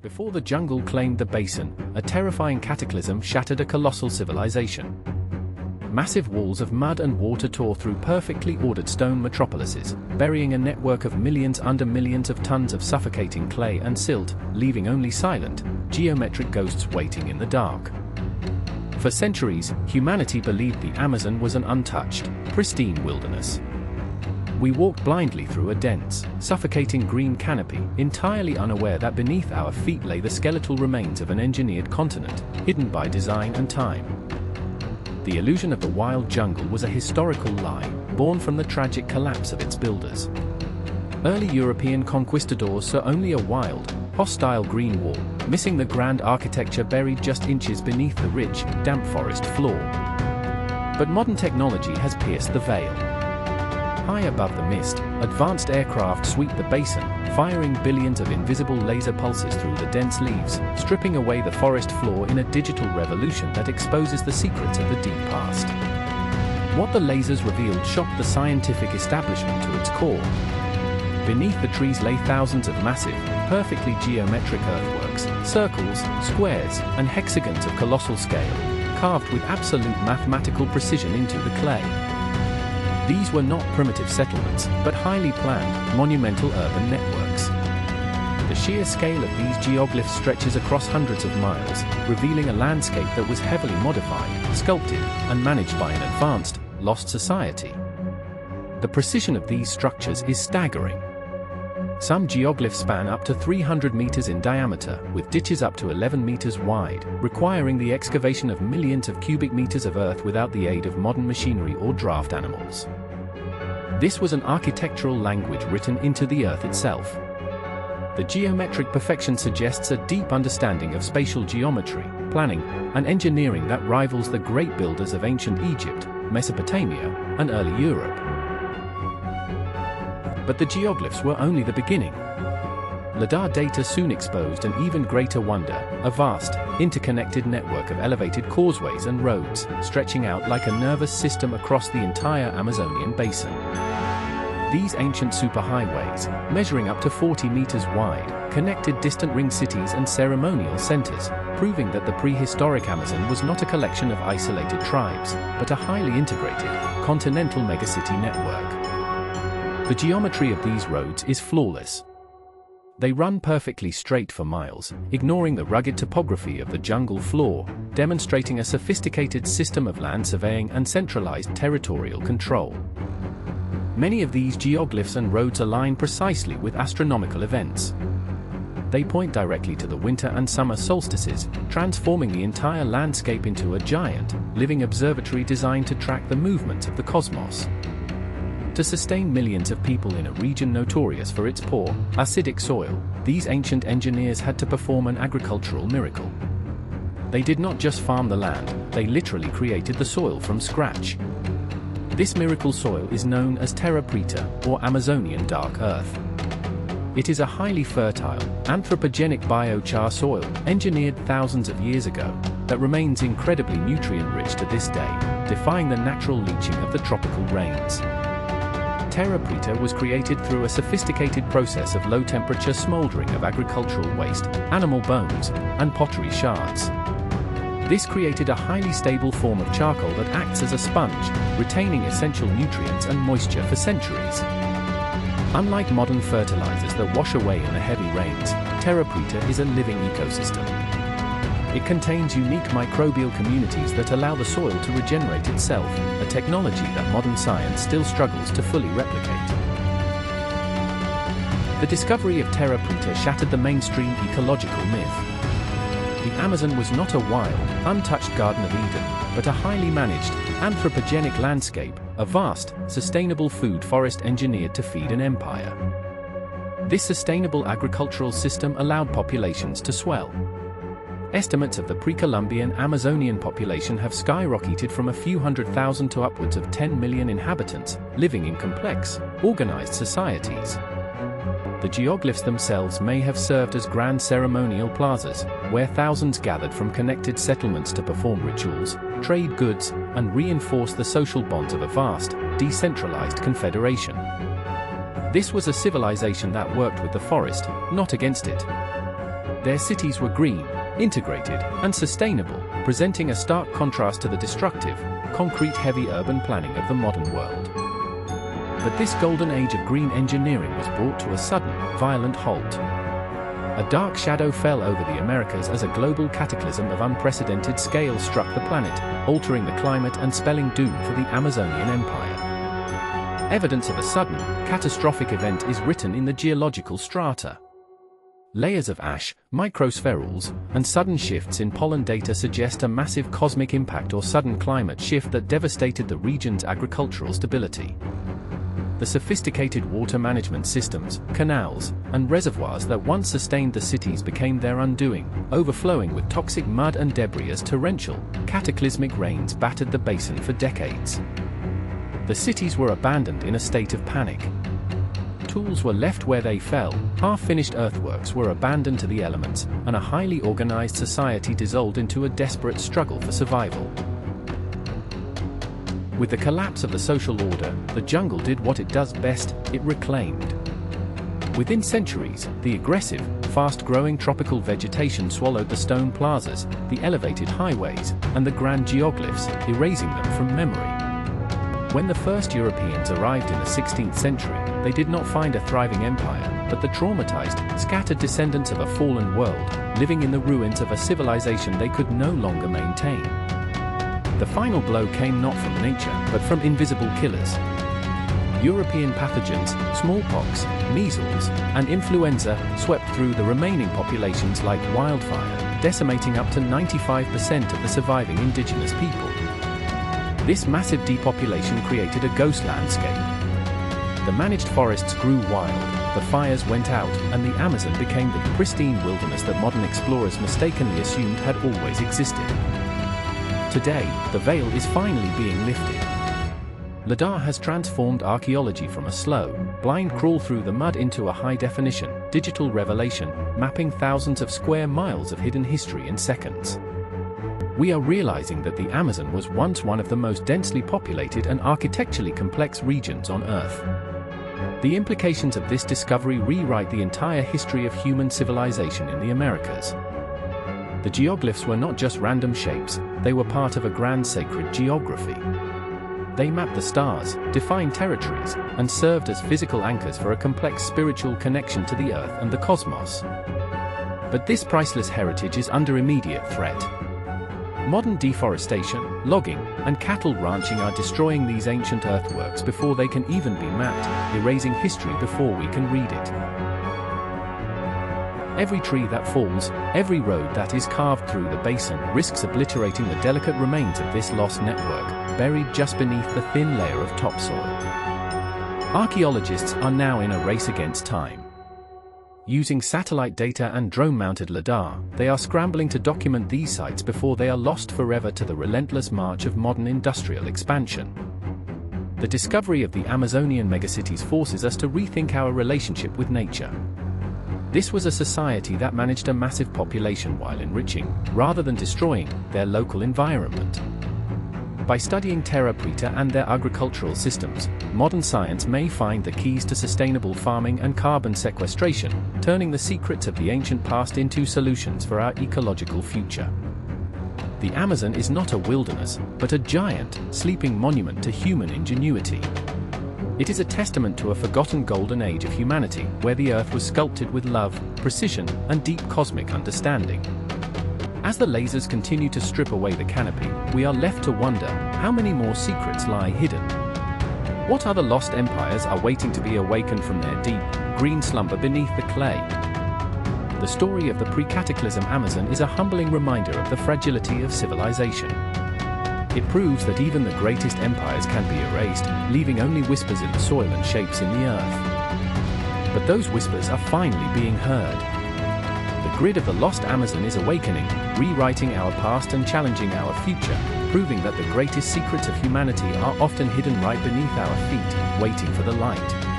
Before the jungle claimed the basin, a terrifying cataclysm shattered a colossal civilization. Massive walls of mud and water tore through perfectly ordered stone metropolises, burying a network of millions under millions of tons of suffocating clay and silt, leaving only silent, geometric ghosts waiting in the dark. For centuries, humanity believed the Amazon was an untouched, pristine wilderness. We walked blindly through a dense, suffocating green canopy, entirely unaware that beneath our feet lay the skeletal remains of an engineered continent, hidden by design and time. The illusion of the wild jungle was a historical lie, born from the tragic collapse of its builders. Early European conquistadors saw only a wild, hostile green wall, missing the grand architecture buried just inches beneath the rich, damp forest floor. But modern technology has pierced the veil. High above the mist, advanced aircraft sweep the basin, firing billions of invisible laser pulses through the dense leaves, stripping away the forest floor in a digital revolution that exposes the secrets of the deep past. What the lasers revealed shocked the scientific establishment to its core. Beneath the trees lay thousands of massive, perfectly geometric earthworks, circles, squares, and hexagons of colossal scale, carved with absolute mathematical precision into the clay. These were not primitive settlements, but highly planned, monumental urban networks. The sheer scale of these geoglyphs stretches across hundreds of miles, revealing a landscape that was heavily modified, sculpted, and managed by an advanced, lost society. The precision of these structures is staggering. Some geoglyphs span up to 300 meters in diameter, with ditches up to 11 meters wide, requiring the excavation of millions of cubic meters of earth without the aid of modern machinery or draft animals. This was an architectural language written into the earth itself. The geometric perfection suggests a deep understanding of spatial geometry, planning, and engineering that rivals the great builders of ancient Egypt, Mesopotamia, and early Europe. But the geoglyphs were only the beginning. LiDAR data soon exposed an even greater wonder, a vast, interconnected network of elevated causeways and roads, stretching out like a nervous system across the entire Amazonian basin. These ancient superhighways, measuring up to 40 meters wide, connected distant ring cities and ceremonial centers, proving that the prehistoric Amazon was not a collection of isolated tribes, but a highly integrated, continental megacity network. The geometry of these roads is flawless. They run perfectly straight for miles, ignoring the rugged topography of the jungle floor, demonstrating a sophisticated system of land surveying and centralized territorial control. Many of these geoglyphs and roads align precisely with astronomical events. They point directly to the winter and summer solstices, transforming the entire landscape into a giant, living observatory designed to track the movements of the cosmos. To sustain millions of people in a region notorious for its poor, acidic soil, these ancient engineers had to perform an agricultural miracle. They did not just farm the land, they literally created the soil from scratch. This miracle soil is known as Terra Preta, or Amazonian dark earth. It is a highly fertile, anthropogenic biochar soil, engineered thousands of years ago, that remains incredibly nutrient-rich to this day, defying the natural leaching of the tropical rains. Terra Preta was created through a sophisticated process of low-temperature smoldering of agricultural waste, animal bones, and pottery shards. This created a highly stable form of charcoal that acts as a sponge, retaining essential nutrients and moisture for centuries. Unlike modern fertilizers that wash away in the heavy rains, Terra Preta is a living ecosystem. It contains unique microbial communities that allow the soil to regenerate itself, a technology that modern science still struggles to fully replicate. The discovery of Terra Preta shattered the mainstream ecological myth. The Amazon was not a wild, untouched Garden of Eden, but a highly managed, anthropogenic landscape, a vast, sustainable food forest engineered to feed an empire. This sustainable agricultural system allowed populations to swell. Estimates of the pre-Columbian Amazonian population have skyrocketed from a few 100,000 to upwards of 10 million inhabitants, living in complex, organized societies. The geoglyphs themselves may have served as grand ceremonial plazas, where thousands gathered from connected settlements to perform rituals, trade goods, and reinforce the social bonds of a vast, decentralized confederation. This was a civilization that worked with the forest, not against it. Their cities were green, integrated, and sustainable, presenting a stark contrast to the destructive, concrete-heavy urban planning of the modern world. But this golden age of green engineering was brought to a sudden, violent halt. A dark shadow fell over the Americas as a global cataclysm of unprecedented scale struck the planet, altering the climate and spelling doom for the Amazonian empire. Evidence of a sudden, catastrophic event is written in the geological strata. Layers of ash, microspherules, and sudden shifts in pollen data suggest a massive cosmic impact or sudden climate shift that devastated the region's agricultural stability. The sophisticated water management systems, canals, and reservoirs that once sustained the cities became their undoing, overflowing with toxic mud and debris as torrential, cataclysmic rains battered the basin for decades. The cities were abandoned in a state of panic. Tools were left where they fell, half-finished earthworks were abandoned to the elements, and a highly organized society dissolved into a desperate struggle for survival. With the collapse of the social order, the jungle did what it does best, it reclaimed. Within centuries, the aggressive, fast-growing tropical vegetation swallowed the stone plazas, the elevated highways, and the grand geoglyphs, erasing them from memory. When the first Europeans arrived in the 16th century, they did not find a thriving empire, but the traumatized, scattered descendants of a fallen world, living in the ruins of a civilization they could no longer maintain. The final blow came not from nature, but from invisible killers. European pathogens, smallpox, measles, and influenza swept through the remaining populations like wildfire, decimating up to 95% of the surviving indigenous people. This massive depopulation created a ghost landscape. The managed forests grew wild, the fires went out, and the Amazon became the pristine wilderness that modern explorers mistakenly assumed had always existed. Today, the veil is finally being lifted. LiDAR has transformed archaeology from a slow, blind crawl through the mud into a high-definition, digital revelation, mapping thousands of square miles of hidden history in seconds. We are realizing that the Amazon was once one of the most densely populated and architecturally complex regions on Earth. The implications of this discovery rewrite the entire history of human civilization in the Americas. The geoglyphs were not just random shapes, they were part of a grand sacred geography. They mapped the stars, defined territories, and served as physical anchors for a complex spiritual connection to the Earth and the cosmos. But this priceless heritage is under immediate threat. Modern deforestation, logging, and cattle ranching are destroying these ancient earthworks before they can even be mapped, erasing history before we can read it. Every tree that falls, every road that is carved through the basin risks obliterating the delicate remains of this lost network, buried just beneath the thin layer of topsoil. Archaeologists are now in a race against time. Using satellite data and drone-mounted LiDAR, they are scrambling to document these sites before they are lost forever to the relentless march of modern industrial expansion. The discovery of the Amazonian megacities forces us to rethink our relationship with nature. This was a society that managed a massive population while enriching, rather than destroying, their local environment. By studying Terra, Preta and their agricultural systems, modern science may find the keys to sustainable farming and carbon sequestration, turning the secrets of the ancient past into solutions for our ecological future. The Amazon is not a wilderness, but a giant, sleeping monument to human ingenuity. It is a testament to a forgotten golden age of humanity, where the Earth was sculpted with love, precision, and deep cosmic understanding. As the lasers continue to strip away the canopy, we are left to wonder, how many more secrets lie hidden? What other lost empires are waiting to be awakened from their deep, green slumber beneath the clay? The story of the pre-Cataclysm Amazon is a humbling reminder of the fragility of civilization. It proves that even the greatest empires can be erased, leaving only whispers in the soil and shapes in the earth. But those whispers are finally being heard. The grid of the lost Amazon is awakening, rewriting our past and challenging our future, proving that the greatest secrets of humanity are often hidden right beneath our feet, waiting for the light.